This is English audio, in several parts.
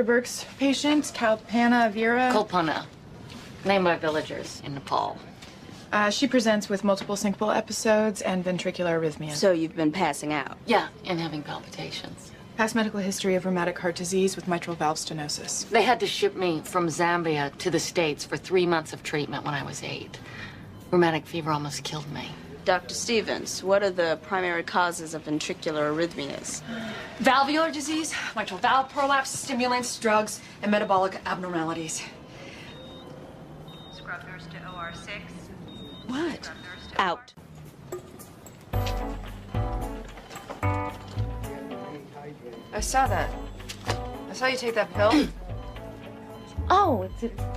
Burke's patient, Kalpana Vera. Kalpana, named by villagers in Nepal. She presents with multiple syncopal episodes and ventricular arrhythmia. So you've been passing out? Yeah, and having palpitations. Past medical history of rheumatic heart disease with mitral valve stenosis. They had to ship me from Zambia to the States for 3 months of treatment when I was 8. Rheumatic fever almost killed me. Dr. Stevens, what are the primary causes of ventricular arrhythmias? Valvular disease, mitral valve prolapse, stimulants, drugs, and metabolic abnormalities. Scrub nurse to OR6. What? Out. I saw that. I saw you take that pill. Oh,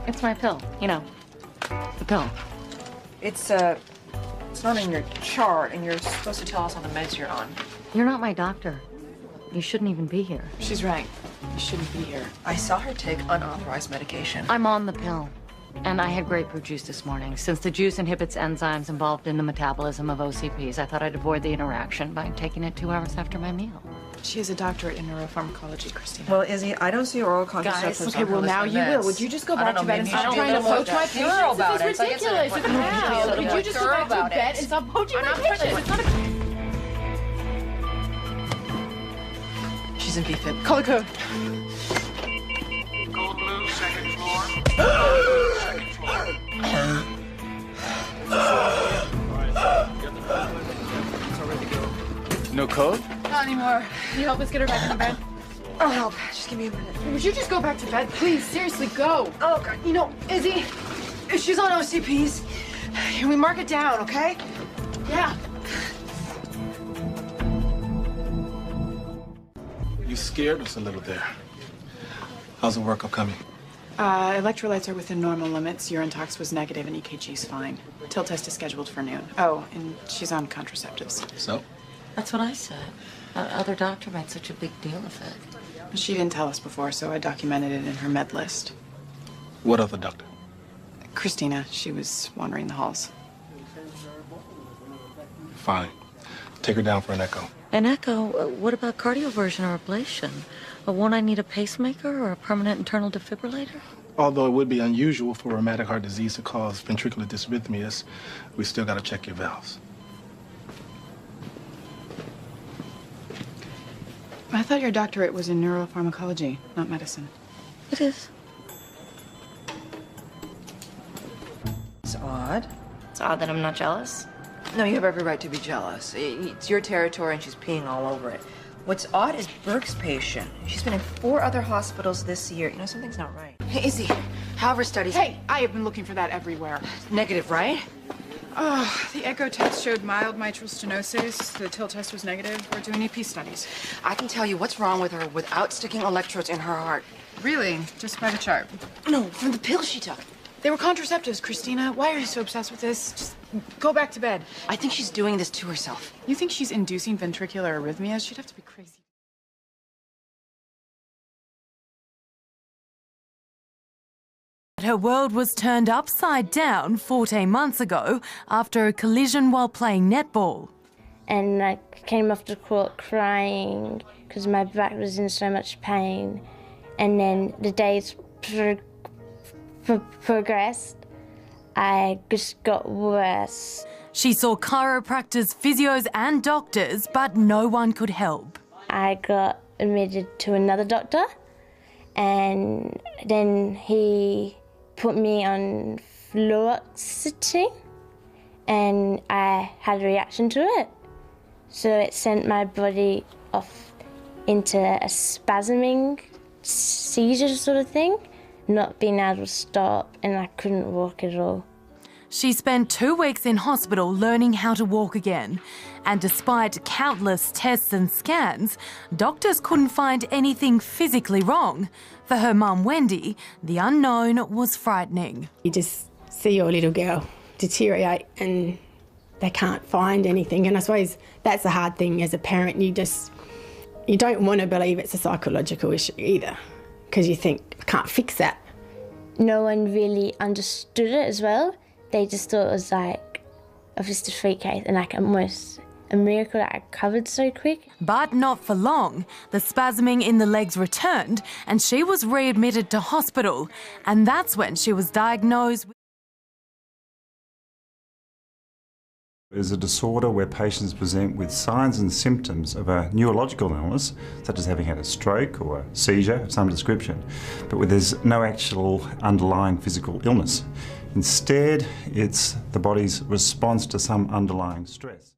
it's my pill, you know, the pill. It's not in your chart, and you're supposed to tell us all the meds you're on. You're not my doctor. You shouldn't even be here. She's right. You shouldn't be here. I saw her take unauthorized medication. I'm on the pill. And I had grapefruit juice this morning. Since the juice inhibits enzymes involved in the metabolism of OCPs, I thought I'd avoid the interaction by taking it 2 hours after my meal. She has a doctorate in neuropharmacology, Christina. Well, Izzy, I don't see oral contraceptives. Okay, well, now you will. Would you just go back to bed and stop trying to poach my patients? This is ridiculous. It's now. Could you just go back to bed and stop poaching my patients? It's not a... She's in BFib. Call the code. Gold blue, second floor. Second floor. No code? Not anymore. Can you help us get her back into bed? I'll help. Just give me a minute. Would you just go back to bed? Please, seriously, go. Oh, God. You know, Izzy, if she's on OCPs, can we mark it down, okay? Yeah. You scared us a little there. How's the workup coming? Electrolytes are within normal limits. Urine tox was negative and EKG's fine. TIL test is scheduled for noon. Oh, and she's on contraceptives. So? That's what I said. Other doctor made such a big deal of it. She didn't tell us before, so I documented it in her med list. What other doctor? Christina, she was wandering the halls. Fine. Take her down for an echo. An echo? What about cardioversion or ablation? Won't I need a pacemaker or a permanent internal defibrillator? Although it would be unusual for rheumatic heart disease to cause ventricular dysrhythmias, we still got to check your valves. I thought your doctorate was in neuropharmacology, not medicine. It is. It's odd. It's odd that I'm not jealous. No, you have every right to be jealous. It's your territory, and she's peeing all over it. What's odd is Burke's patient. She's been in 4 other hospitals this year. You know, something's not right. Hey, Izzy, how have her studies? Hey, I have been looking for that everywhere. Negative, right? Oh, the echo test showed mild mitral stenosis. The TIL test was negative. We're doing EP studies. I can tell you what's wrong with her without sticking electrodes in her heart. Really? Just by the chart? No, from the pill she took. They were contraceptives, Christina. Why are you so obsessed with this? Just go back to bed. I think she's doing this to herself. You think she's inducing ventricular arrhythmias? She'd have to be crazy. Her world was turned upside down 14 months ago after a collision while playing netball. And I came off the court crying because my back was in so much pain. And then the days progressed. I just got worse. She saw chiropractors, physios and doctors, but no one could help. I got admitted to another doctor, and then he put me on fluoxetine, and I had a reaction to it. So it sent my body off into a spasming seizure sort of thing, not being able to stop, and I couldn't walk at all. She spent 2 weeks in hospital learning how to walk again. And despite countless tests and scans, doctors couldn't find anything physically wrong. For her mum, Wendy, the unknown was frightening. You just see your little girl deteriorate and they can't find anything. And I suppose that's the hard thing as a parent. You don't want to believe it's a psychological issue either, because you think, I can't fix that. No one really understood it as well. They just thought it was like, it's just a freak case, and I a miracle that I recovered so quick. But not for long. The spasming in the legs returned and she was readmitted to hospital. And that's when she was diagnosed with... It is a disorder where patients present with signs and symptoms of a neurological illness, such as having had a stroke or a seizure of some description, but where there's no actual underlying physical illness. Instead, it's the body's response to some underlying stress.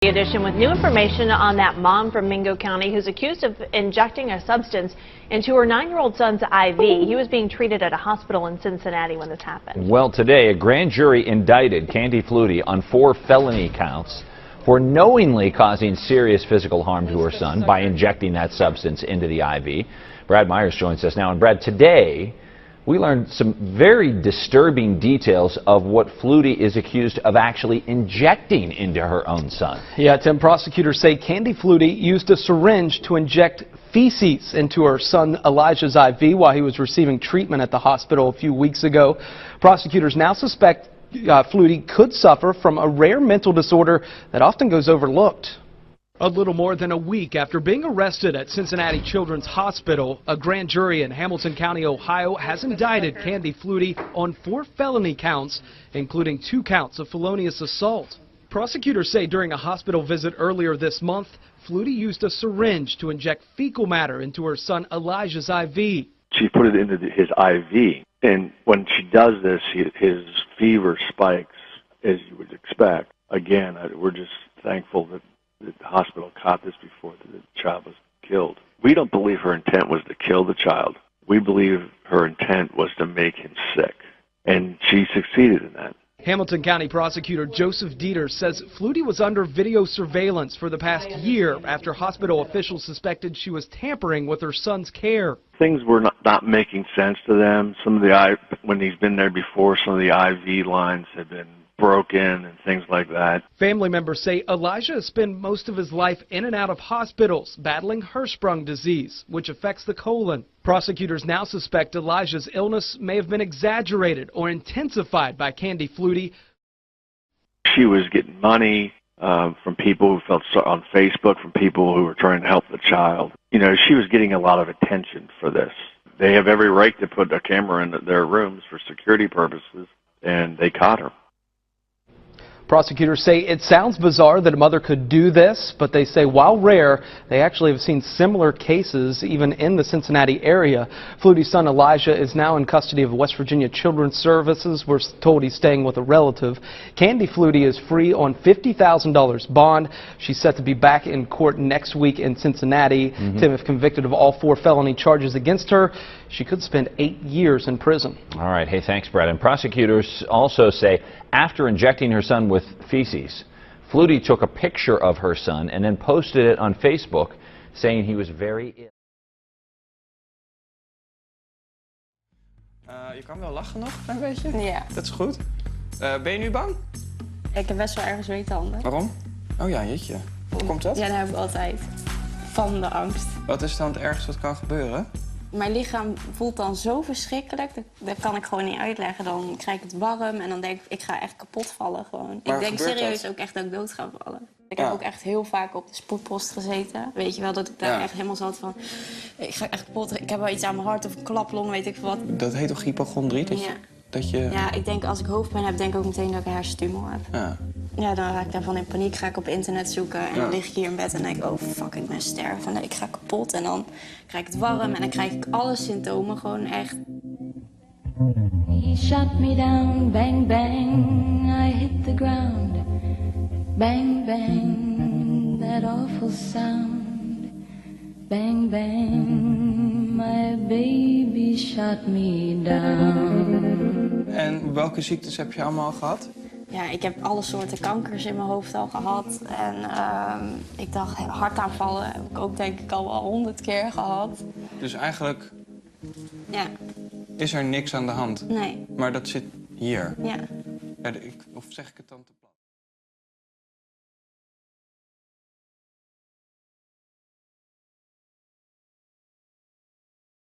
Edition with new information on that mom from Mingo County who's accused of injecting a substance into her 9-year-old son's IV. He was being treated at a hospital in Cincinnati when this happened. Well, today a grand jury indicted Candy Flutie on 4 felony counts for knowingly causing serious physical harm to her son by injecting that substance into the IV. Brad Myers joins us now. And Brad, today we learned some very disturbing details of what Flutie is accused of actually injecting into her own son. Yeah, Tim, prosecutors say Candy Flutie used a syringe to inject feces into her son Elijah's IV while he was receiving treatment at the hospital a few weeks ago. Prosecutors now suspect Flutie could suffer from a rare mental disorder that often goes overlooked. A little more than a week after being arrested at Cincinnati Children's Hospital, a grand jury in Hamilton County, Ohio, has indicted Candy Flutie on 4 felony counts, including 2 counts of felonious assault. Prosecutors say during a hospital visit earlier this month, Flutie used a syringe to inject fecal matter into her son Elijah's IV. She put it into his IV, and when she does this, his fever spikes, as you would expect. Again, we're just thankful that the hospital caught this before the child was killed. We don't believe her intent was to kill the child. We believe her intent was to make him sick, and she succeeded in that. Hamilton County prosecutor Joseph Dieter says Flutie was under video surveillance for the past year after hospital officials suspected she was tampering with her son's care. Things were not making sense to them. Some of the when he's been there before, some of the IV lines had been broken and things like that. Family members say Elijah has spent most of his life in and out of hospitals battling Hirschsprung disease, which affects the colon. Prosecutors now suspect Elijah's illness may have been exaggerated or intensified by Candy Flutie. She was getting money from people who felt on Facebook, from people who were trying to help the child. You know, she was getting a lot of attention for this. They have every right to put a camera in their rooms for security purposes, and they caught her. Prosecutors say it sounds bizarre that a mother could do this, but they say while rare, they actually have seen similar cases even in the Cincinnati area. Flutie's son Elijah is now in custody of West Virginia Children's Services. We're told he's staying with a relative. Candy Flutie is free on $50,000 bond. She's set to be back in court next week in Cincinnati. Tim, if convicted of all 4 felony charges against her, she could spend 8 years in prison. All right. Hey, thanks, Brad. And prosecutors also say after injecting her son with feces, Flutie took a picture of her son and then posted it on Facebook saying he was very ill. Je kan wel lachen nog, een beetje. Ja. Dat is goed. Ben je nu bang? Ik heb best wel erg zweethanden. Waarom? Oh ja, jeetje. Hoe komt dat? Ja, dat heb ik altijd. Van de angst. Wat is dan het ergste wat kan gebeuren? Mijn lichaam voelt dan zo verschrikkelijk. Dat kan ik gewoon niet uitleggen. Dan krijg ik het warm en dan denk ik ga echt kapot vallen gewoon. Maar ik denk serieus dat? ook echt dat ik dood ga vallen. Ik heb ook echt heel vaak op de spoedpost gezeten. Weet je wel, dat ik daar echt helemaal zat van... Ik ga echt kapot, ik heb wel iets aan mijn hart of een klaplong, weet ik veel wat. Dat heet toch hypochondrie? Dat je... Ja, ik denk als ik hoofdpijn heb, denk ik ook meteen dat ik een hersentumor heb. Ja, dan raak ik daarvan in paniek, ga ik op internet zoeken en dan lig ik hier in bed en denk ik, oh fuck, ik ben sterven, nee, ik ga kapot. En dan krijg ik het warm en dan krijg ik alle symptomen gewoon echt. He shot me down, bang bang, I hit the ground. Bang bang, that awful sound. Bang bang, my baby shot me down. En welke ziektes heb je allemaal gehad? Ja, ik heb alle soorten kankers in mijn hoofd al gehad. En ik dacht, hartaanvallen heb ik ook denk ik al wel 100 keer gehad. Dus eigenlijk ja. Is er niks aan de hand? Nee. Maar dat zit hier? Ja. Of zeg ik het dan te...